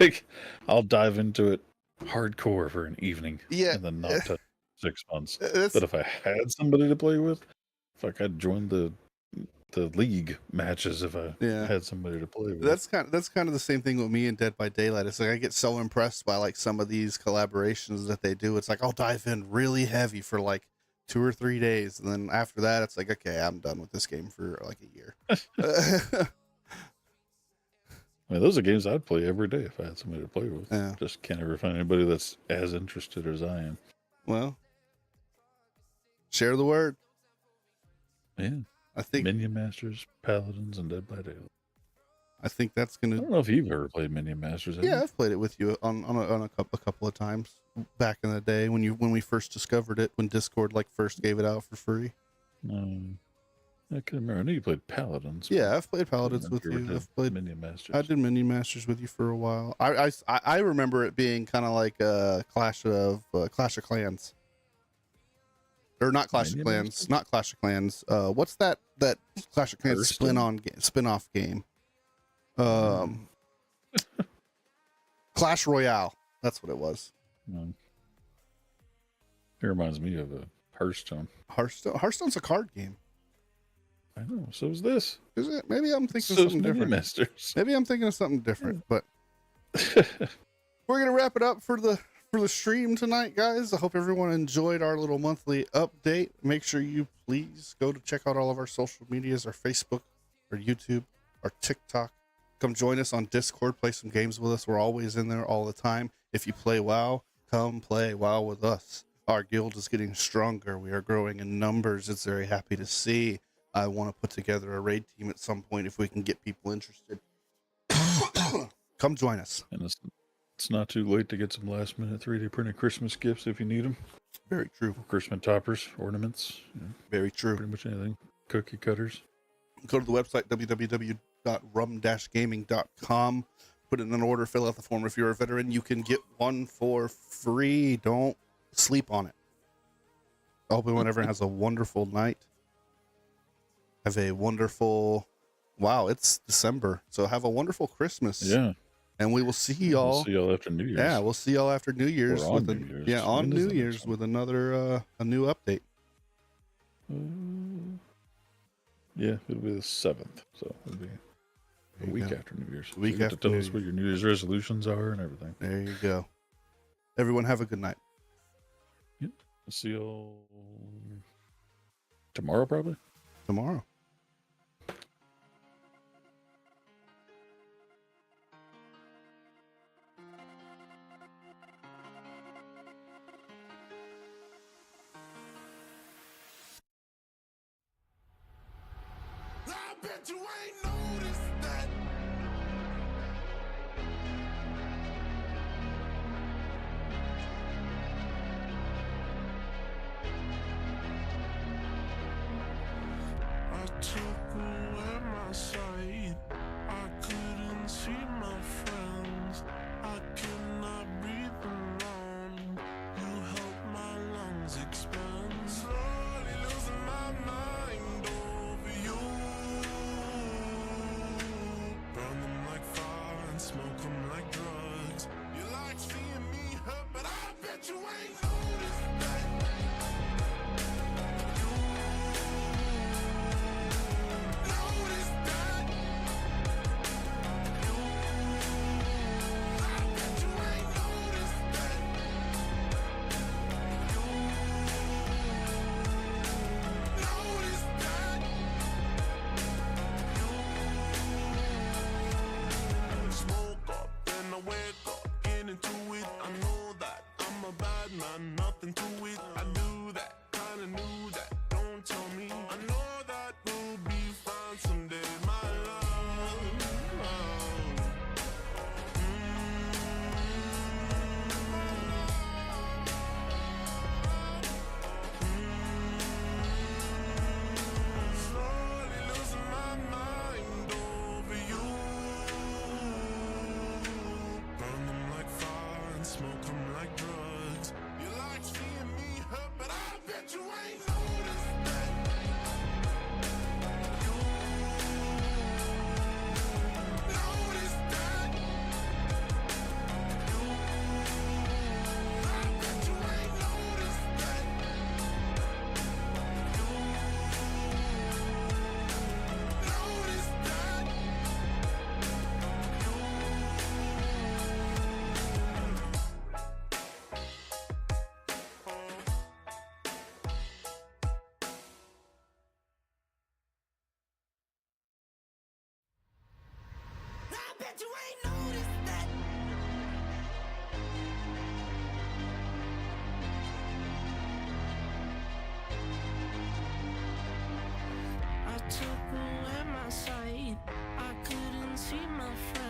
Like, I'll dive into it hardcore for an evening. Yeah. And then not touch 6 months. But if I had somebody to play with, if I'd join the league matches if I had somebody to play with. That's kind of the same thing with me and Dead by Daylight. It's like I get so impressed by like some of these collaborations that they do. It's like I'll dive in really heavy for like 2 or 3 days, and then after that it's like, okay, I'm done with this game for like a year. I mean, those are games I'd play every day if I had somebody to play with. Yeah. Just can't ever find anybody that's as interested as I am. Well, share the word. Yeah. I think Minion Masters, Paladins, and Dead by Daylight. I think that's I gonna. don't know if you've ever played Minion Masters. Have you? I've played it with you on a couple of times back in the day when we first discovered it, when Discord like first gave it out for free. I can remember. I knew you played Paladins. Yeah, I've played Paladins with you. I've played Minion Masters. I did Minion Masters with you for a while. I remember it being kind of like a Clash of Clans, or not Clash of Clans, Masters? not Clash of Clans. What's that Clash of Clans spin-off game? Clash Royale. That's what it was. It reminds me of a Hearthstone. Hearthstone's a card game. I know. So is this. Is it? Maybe I'm thinking So of something Minion different. Masters. Maybe I'm thinking of something different, but we're gonna wrap it up for for the stream tonight, guys. I hope everyone enjoyed our little monthly update. Make sure you please go to check out all of our social medias, our Facebook, our YouTube, our TikTok. Come join us on Discord, play some games with us. We're always in there all the time. If you play WoW, come play WoW with us. Our guild is getting stronger. We are growing in numbers. It's very happy to see. I want to put together a raid team at some point if we can get people interested. Come join us. And it's not too late to get some last minute 3D printed Christmas gifts if you need them. Very true. Christmas toppers, ornaments. Very true. Pretty much anything. Cookie cutters. Go to the website, www.rum-gaming.com. Put in an order, fill out the form. If you're a veteran, you can get one for free. Don't sleep on it. I hope everyone has a wonderful night. Have a wonderful, wow, it's December. So have a wonderful Christmas. Yeah. And we will see y'all. We'll see y'all after New Year's. Yeah, we'll see y'all after New Year's. Or on New Year's. Yeah, on When is New the Year's next one? with another, a new update. Yeah, it'll be the 7th. So it'll be a week go. after New Year's. A week so you after have to tell New us what your New Year's resolutions are and everything. There you go. Everyone have a good night. Yep. We'll see y'all tomorrow, probably. Tomorrow. I bet you ain't noticed that. I took away my sight. I couldn't see my friends. I cannot breathe alone. You helped my lungs expand. Slowly losing my mind over you. Burn them like fire and smoke them like drugs. You like seeing me hurt, but I bet you ain't noticed that. Notice that. I bet you ain't noticed that. Notice that. Smoke up, then I wake up, get into it. I know that I'm a bad man, nothing to it. I knew that, kinda knew that. Don't tell me. I know that we'll be fine someday, my love. Slowly losing my mind over you. Burn them like fire and smoke them like drugs. You like seeing me hurt, but I bet you ain't noticed that. Notice that. I bet you ain't noticed that. Notice that. I bet you ain't noticed that. I took away my sight. I couldn't see my friends.